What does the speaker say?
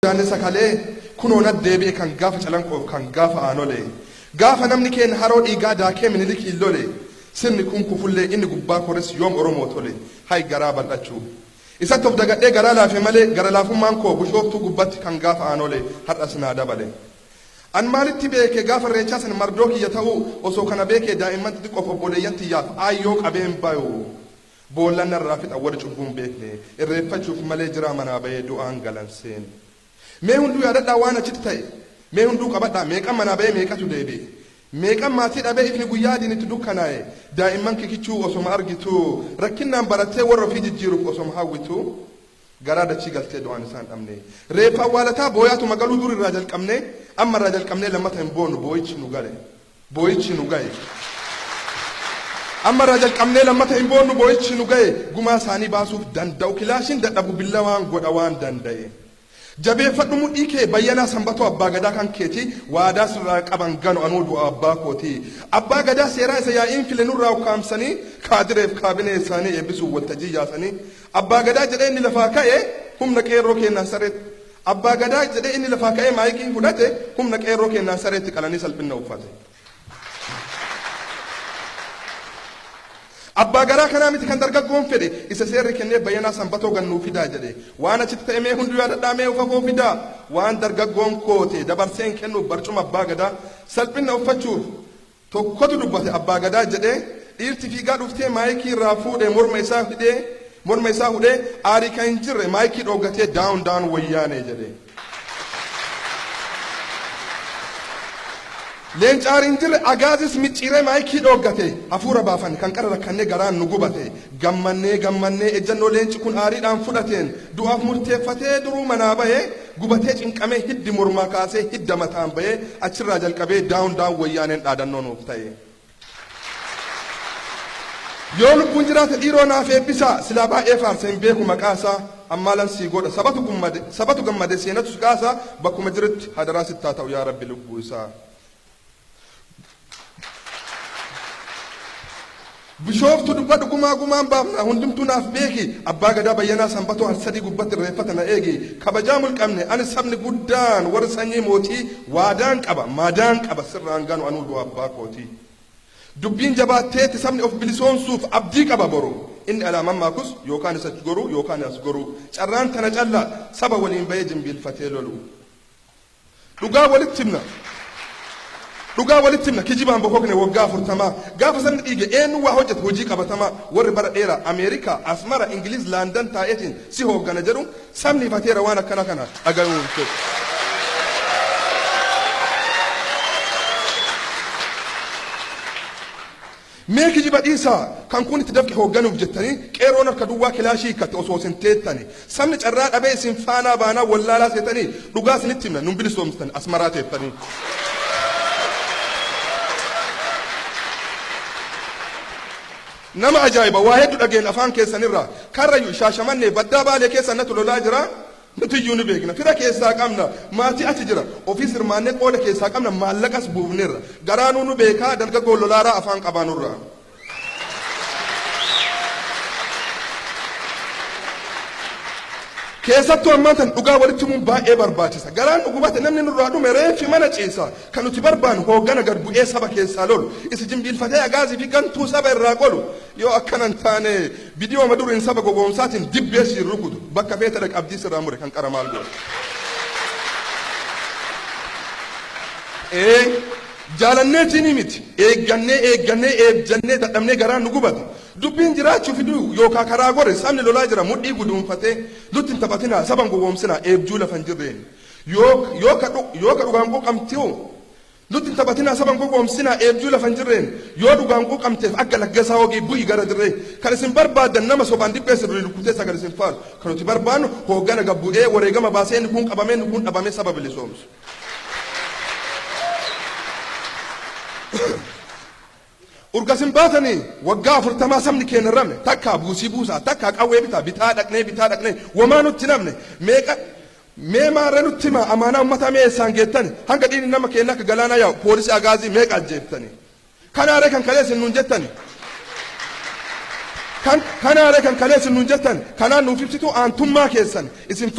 Daanni sakalee kunoona deebi'e kan gaafa calanqoo kan gaafa aanolee gaafa namni keenya haroo dhiigaa daakee minilikii lolee sirni kun kufullee inni gubbaa kores yoom Oromoo tole hay garaa bal'achuu isatti of dagadhee garaa laafe malee gara laafummaan koo bushooftuu gubbatti kan gaafa aanolee har'as naa dabale an maalitti beeke gaafa reechaa san mardoo kiyya ta'uu osoo kana beekee daa'imman xixiqqoof obboleeyyan xiyyaaf aayyoo qabeen bayuu boollan narraa fixa wada cubbuun beekne irreeffachuuf malee jira manaa bahee du'aan galanseen mee hunduu yaadadhaa waan achitti ta'e mee hunduu qabadhaa meeqan manaa bahee meeqatu deebi'e meeqan maatii dhabee ifni guyyaa diinitti dukkanaa'e daa'imman kikichuu osoma argitu rakkinnaan barattee warra ofii jijjiiruuf osoma hawwitu garaa dachii galtee du'aan isaan dhabne reeffa awwaalataa booyaatu magaluu dur irraa jalqabne amma irraa jalqabnee lammata hin boonu booyichi nu ga'e amma irraa jalqabnee lammata hin boonu booyichi nu ga'e gumaa isaanii baasuuf danda'u kilaashin dadhabu billa waan godha waan danda'e jabeeffadhu mudhii kee bayyanaa sanbatoo abbaa gadaa kan keeti waadaa sirraa qaban ganu anuu du'a abbaa kooti abbaa gadaa seeraa isa yaa'iin file nurraa ukkaamsanii kaadireef kaabinee isaanii eebbisuuf waltajjii yaasanii abbaa gadaa jedhee inni lafaa ka'e humna qeerroo kennaan sareetti abbaa gadaa jedhee inni lafaa ka'e maayikii fudhate humna qeerroo kennaan sareetti qalanii salphina uffate abbaa garaa kanaa miti kan dargaggoon fedhe isa seerri kennee bayyanaa sanbatoo gannuu fidaa jedhe waan achitti ta'e mee hunduu yaadadhaa mee ufafoo fidaa waan dargaggoon koote dabarseen kennuuf barcuma abbaa gadaa salphina uffachuuf tokkotu dubbate abbaa gadaa jedhee dhiirti fiigaa dhuftee maayikii irraa fuudhee morma isaa hudhee aarii kan hin jirre maayikii dhooggatee daawun wayyaanee jedhe leencaariin jirre agaazis micciiree maayikii dhooggate hafuura baafan kan qara rakkannee garaan nu gubate gammannee ejjannoo leenci kun aariidhaan fudhateen du'aaf murteeffatee duruu manaa bahee gubatee cinqamee hiddi mormaa kaasee hidda mataan bahee achirraa jalqabee daawun wayyaaneen dhaadannoo nuuf ta'e yoo lubbuun jiraate dhiiroo naaf eebbisaa silaa baay'ee faarsa hin beeku maqaasaa ammaalan sii godha sabatu gammade seenatu kaasaa bakkuma jirutti hadaraa sittaa ta'u yaa rabbi lubbuu isaa bishooftu dubbadhu gumaan baafna hundumtuu naaf beeki abbaa gadaa bayyanaa sanbatoo harsadii gubbatti reeffata na eegi kabajaa mulqabne ani sabni guddaan warra sanyii mootii waadaan qaba sirraan ganu anuu du'a abbaa kooti dubbiin jabaatteetti sabni of bilisoomsuuf abdii qaba boru inni alaamamaakus yookaan isa goru yookaan as goru carraan tana calla saba waliin bahee jimbiilfatee lolu dhugaa walitti himna kijibaan bokokne waggaa 40 gaafa sanni dhiige eenyu waa hojjete hojii qabatamaa warri bara dheeraa Ameerikaa Asmara Ingiliz Laandan taa'eetiin si hooggana jedhu sabni ifateera waan akkana kana dhaga'uun fedhu. mee kijiba dhiisaa kan kun itti dafqe hoogganuuf jettanii qeerroon harka duwwaa kilaashii hiikatte osoo isin teettani sabni carraa dhabee isin faanaa baanaa wallaalaa seetanii dhugaa isinitti himna nun bilisoomsitani Asmaraa teettanii. nama ajaa'iba waa hedduu dhageen afaan keessanirraa karrayyuu shaashamannee baddaa baalee keessan natu lolaa jira nutiyyuu ni beekna fira keessaa qabna maatii achi jira ofii sirmaannee qooda keessaa qabna maallaqas buufneerra garaanuu nu beekaa dargaggoo lolaaraa afaan qabaanurraa keessattuu ammaan tan dhugaa walitti himuun baay'ee barbaachisa garaan nu gubate namni nurraa dhume reeffi mana ciisa kan nuti barbaannu hooggana gad bu'ee saba keessaa lolu isa jimbiilfatee agaazii fi gantuu saba irraa qolu yoo akkanan taane bidiyooma duriin saba gowwoomsaatiin dibbee siin rukutu bakka feeta dhaqabdii sirraa mure kan qara maal godhu jaalanneetiin miti eeggannee dadhabnee garaan nu gubate dubbiin jiraachuu fiduu yookaan karaa gore sabni lolaa jira mudhii guduunfatee nutti hin taphatinaa saban gowwoomsinaa eebjuu lafan jirreen yoo ka dhugaan quuqamtiu nutti hin taphatinaa saban gowwoomsinaa eebjuu lafan jirreen yoo dhugaan quuqamteef akka laggasaa hogii bu'i gara dirree kan isin barbaadan nama sobaan dhibbee sirrii lukkutee sagal isin faalu kan nuti barbaannu hooggana gabbu'ee wareegama baasee inni kun qabamee inni kun dhabamee saba bilisoomsu. urgasin baatanii waggaa 40 sabni keenya ramne takka buusii buusaa takka qawwee bitaa dhaqnee wamaa nutti namne mee maarree nutti hima amaanaa uummataa mee eessaan geettani hanga dhiini nama keenya akka galaanaa yaa'u poolisii agaazii meeqa ajjeeftani kanaaree kan kaleessin nuun jettani kanaan nuuf ibsitu aantummaa keessan isin